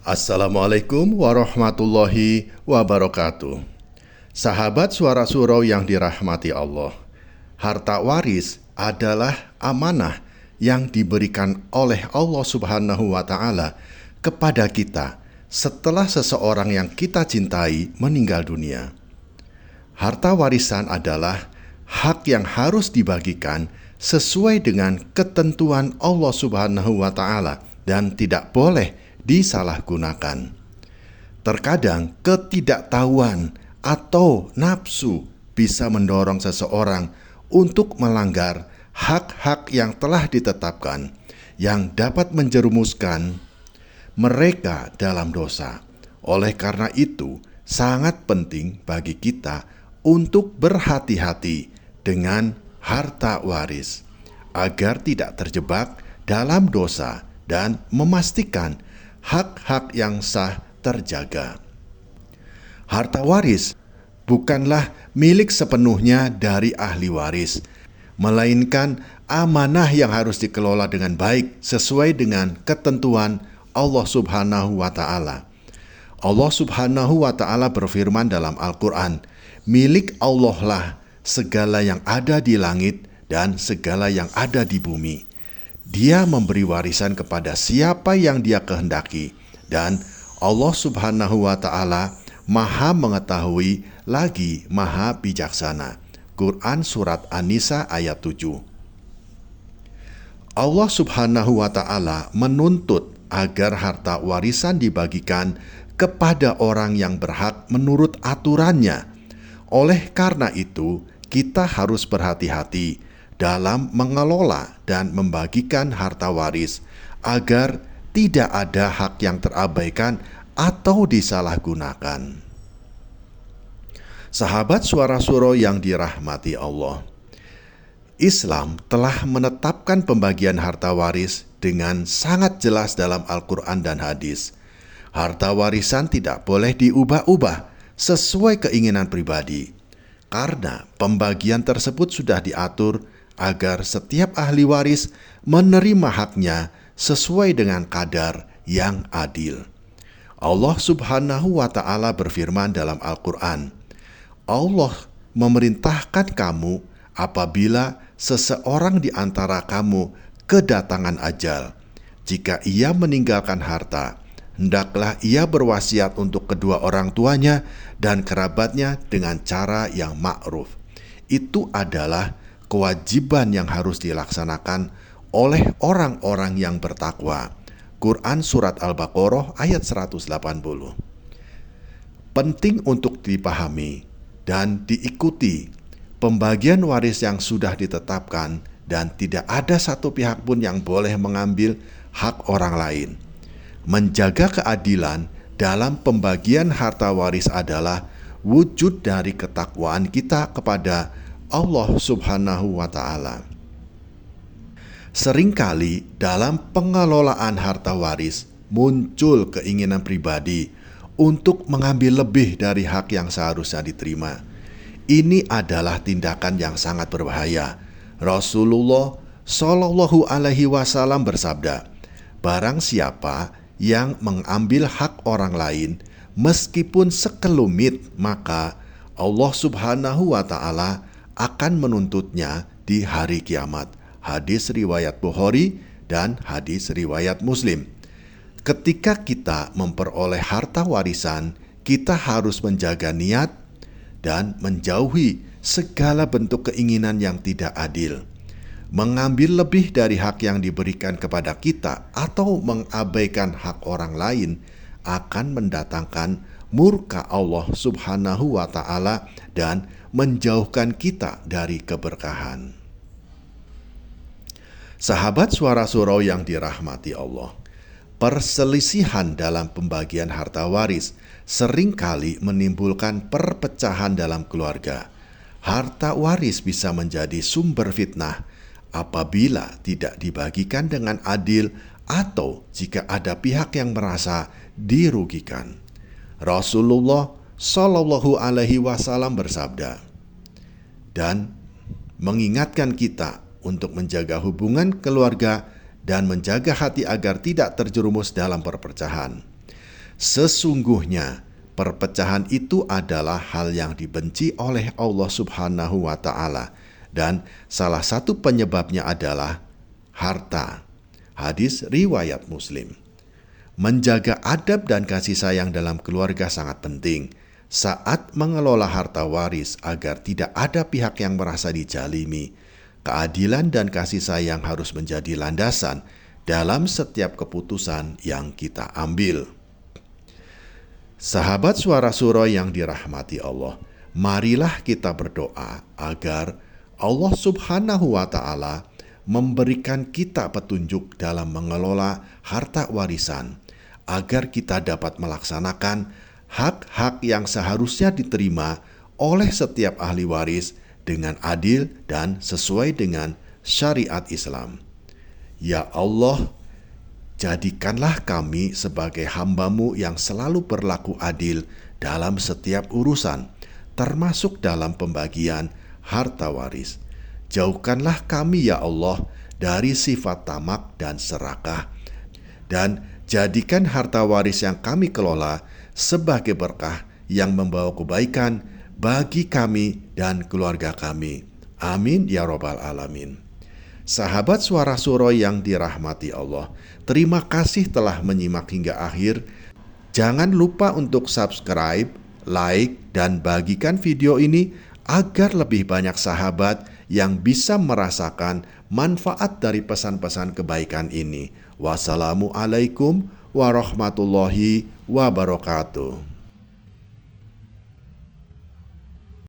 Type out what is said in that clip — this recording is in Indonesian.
Assalamualaikum warahmatullahi wabarakatuh. Sahabat Suara Surau yang dirahmati Allah, harta waris adalah amanah yang diberikan oleh Allah Subhanahu wa Ta'ala kepada kita setelah seseorang yang kita cintai meninggal dunia. Harta warisan adalah hak yang harus dibagikan sesuai dengan ketentuan Allah Subhanahu wa Ta'ala dan tidak boleh disalahgunakan. Terkadang ketidaktahuan atau nafsu bisa mendorong seseorang untuk melanggar hak-hak yang telah ditetapkan, yang dapat menjerumuskan mereka dalam dosa. Oleh karena itu, sangat penting bagi kita untuk berhati-hati dengan harta waris, agar tidak terjebak dalam dosa dan memastikan hak-hak yang sah terjaga. Harta waris bukanlah milik sepenuhnya dari ahli waris, melainkan amanah yang harus dikelola dengan baik sesuai dengan ketentuan Allah Subhanahu wa Ta'ala. Allah Subhanahu wa Ta'ala berfirman dalam Al-Quran, "Milik Allah lah segala yang ada di langit dan segala yang ada di bumi. Dia memberi warisan kepada siapa yang Dia kehendaki, dan Allah Subhanahu wa Ta'ala Maha mengetahui lagi Maha bijaksana." Quran Surat An-Nisa ayat 7. Allah Subhanahu wa Ta'ala menuntut agar harta warisan dibagikan kepada orang yang berhak menurut aturannya. Oleh karena itu, kita harus berhati-hati dalam mengelola dan membagikan harta waris agar tidak ada hak yang terabaikan atau disalahgunakan. Sahabat Suara Surau yang dirahmati Allah, Islam telah menetapkan pembagian harta waris dengan sangat jelas dalam Al-Quran dan hadis. Harta warisan tidak boleh diubah-ubah sesuai keinginan pribadi, karena pembagian tersebut sudah diatur agar setiap ahli waris menerima haknya sesuai dengan kadar yang adil. Allah Subhanahu wa Ta'ala berfirman dalam Al-Quran, "Allah memerintahkan kamu apabila seseorang di antara kamu kedatangan ajal, jika ia meninggalkan harta, hendaklah ia berwasiat untuk kedua orang tuanya dan kerabatnya dengan cara yang ma'ruf." Itu adalah kewajiban yang harus dilaksanakan oleh orang-orang yang bertakwa. Quran Surat Al-Baqarah ayat 180. Penting untuk dipahami dan diikuti pembagian waris yang sudah ditetapkan, dan tidak ada satu pihak pun yang boleh mengambil hak orang lain. Menjaga keadilan dalam pembagian harta waris adalah wujud dari ketakwaan kita kepada Allah Subhanahu wa Ta'ala. Seringkali dalam pengelolaan harta waris muncul keinginan pribadi untuk mengambil lebih dari hak yang seharusnya diterima. Ini adalah tindakan yang sangat berbahaya. Rasulullah Shallallahu Alaihi Wasallam bersabda, "Barang siapa yang mengambil hak orang lain meskipun sekelumit, maka Allah Subhanahu wa Ta'ala akan menuntutnya di hari kiamat." Hadis riwayat Bukhari dan hadis riwayat Muslim. Ketika kita memperoleh harta warisan, kita harus menjaga niat dan menjauhi segala bentuk keinginan yang tidak adil. Mengambil lebih dari hak yang diberikan kepada kita atau mengabaikan hak orang lain akan mendatangkan murka Allah Subhanahu wa Ta'ala dan menjauhkan kita dari keberkahan. Sahabat Suara Surau yang dirahmati Allah, perselisihan dalam pembagian harta waris seringkali menimbulkan perpecahan dalam keluarga. Harta waris bisa menjadi sumber fitnah apabila tidak dibagikan dengan adil atau jika ada pihak yang merasa dirugikan. Rasulullah Shallallahu Alaihi Wasallam bersabda dan mengingatkan kita untuk menjaga hubungan keluarga dan menjaga hati agar tidak terjerumus dalam perpecahan. Sesungguhnya perpecahan itu adalah hal yang dibenci oleh Allah Subhanahu wa Ta'ala, dan salah satu penyebabnya adalah harta. Hadis riwayat Muslim. Menjaga adab dan kasih sayang dalam keluarga sangat penting saat mengelola harta waris agar tidak ada pihak yang merasa dijalimi. Keadilan dan kasih sayang harus menjadi landasan dalam setiap keputusan yang kita ambil. Sahabat Suara Surau yang dirahmati Allah, marilah kita berdoa agar Allah Subhanahu wa Ta'ala memberikan kita petunjuk dalam mengelola harta warisan, agar kita dapat melaksanakan hak-hak yang seharusnya diterima oleh setiap ahli waris dengan adil dan sesuai dengan syariat Islam. Ya Allah, jadikanlah kami sebagai hamba-Mu yang selalu berlaku adil dalam setiap urusan, termasuk dalam pembagian harta waris. Jauhkanlah kami ya Allah dari sifat tamak dan serakah, dan jadikan harta waris yang kami kelola sebagai berkah yang membawa kebaikan bagi kami dan keluarga kami. Amin ya Rabbal Alamin. Sahabat Suara Surau yang dirahmati Allah, terima kasih telah menyimak hingga akhir. Jangan lupa untuk subscribe, like, dan bagikan video ini agar lebih banyak sahabat yang bisa merasakan manfaat dari pesan-pesan kebaikan ini. Wassalamualaikum warahmatullahi wabarakatuh.